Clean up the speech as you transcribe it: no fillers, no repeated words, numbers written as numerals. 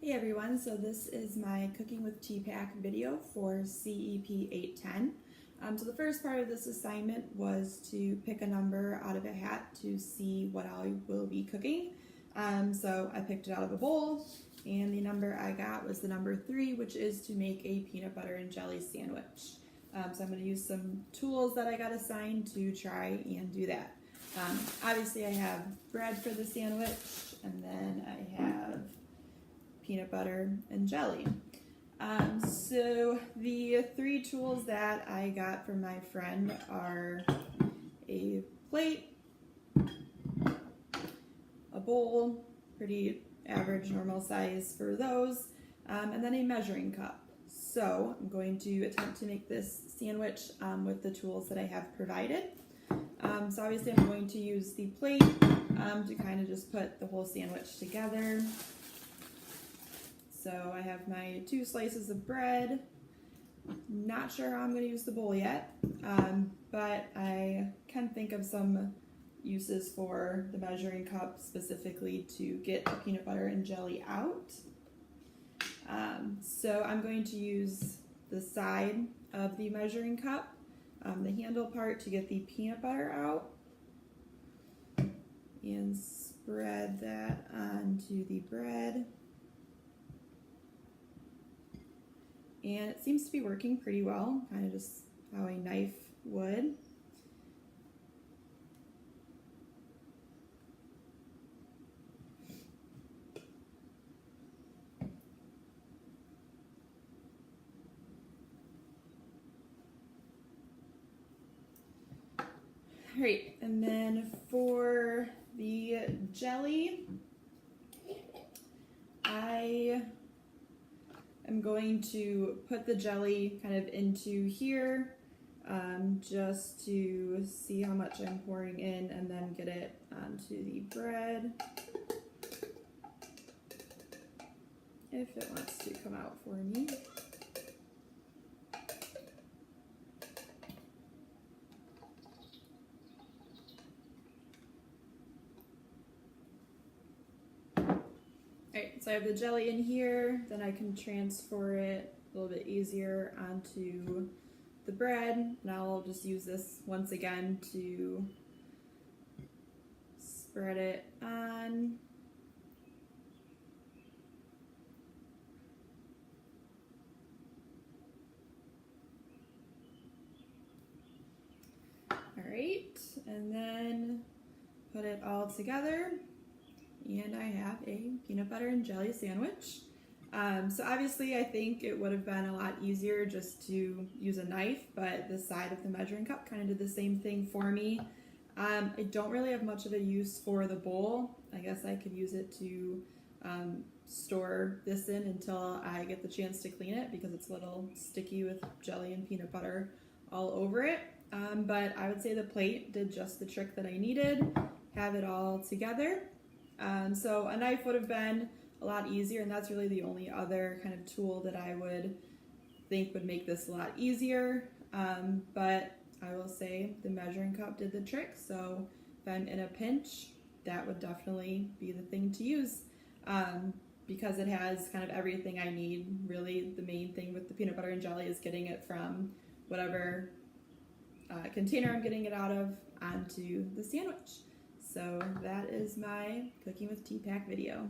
Hey everyone, so this is my Cooking with TPACK video for CEP 810. So the first part of this assignment was to pick a number out of a hat to see what I will be cooking. So I picked it out of a bowl, and the number I got was the number 3, which is to make a peanut butter and jelly sandwich. So I'm going to use some tools that I got assigned to try and do that. Obviously I have bread for the sandwich, and then I have peanut butter and jelly. So the 3 tools that I got from my friend are a plate, a bowl, pretty average normal size for those, and then a measuring cup. So I'm going to attempt to make this sandwich with the tools that I have provided. So obviously I'm going to use the plate to kind of just put the whole sandwich together. So I have my 2 slices of bread. Not sure how I'm going to use the bowl yet, but I can think of some uses for the measuring cup, specifically to get the peanut butter and jelly out. So I'm going to use the side of the measuring cup, the handle part, to get the peanut butter out and spread that onto the bread. And it seems to be working pretty well, kind of just how a knife would. All right, and then for the jelly, I'm going to put the jelly kind of into here just to see how much I'm pouring in, and then get it onto the bread if it wants to come out for me. Alright, so I have the jelly in here, then I can transfer it a little bit easier onto the bread. Now I'll just use this once again to spread it on. Alright, and then put it all together. And I have a peanut butter and jelly sandwich. So obviously I think it would have been a lot easier just to use a knife, but the side of the measuring cup kind of did the same thing for me. I don't really have much of a use for the bowl. I guess I could use it to store this in until I get the chance to clean it, because it's a little sticky with jelly and peanut butter all over it. But I would say the plate did just the trick that I needed, have it all together. So a knife would have been a lot easier, and that's really the only other kind of tool that I would think would make this a lot easier. But I will say the measuring cup did the trick, so if I'm in a pinch, that would definitely be the thing to use, because it has kind of everything I need. Really, the main thing with the peanut butter and jelly is getting it from whatever container I'm getting it out of onto the sandwich. So that is my Cooking with TPACK video.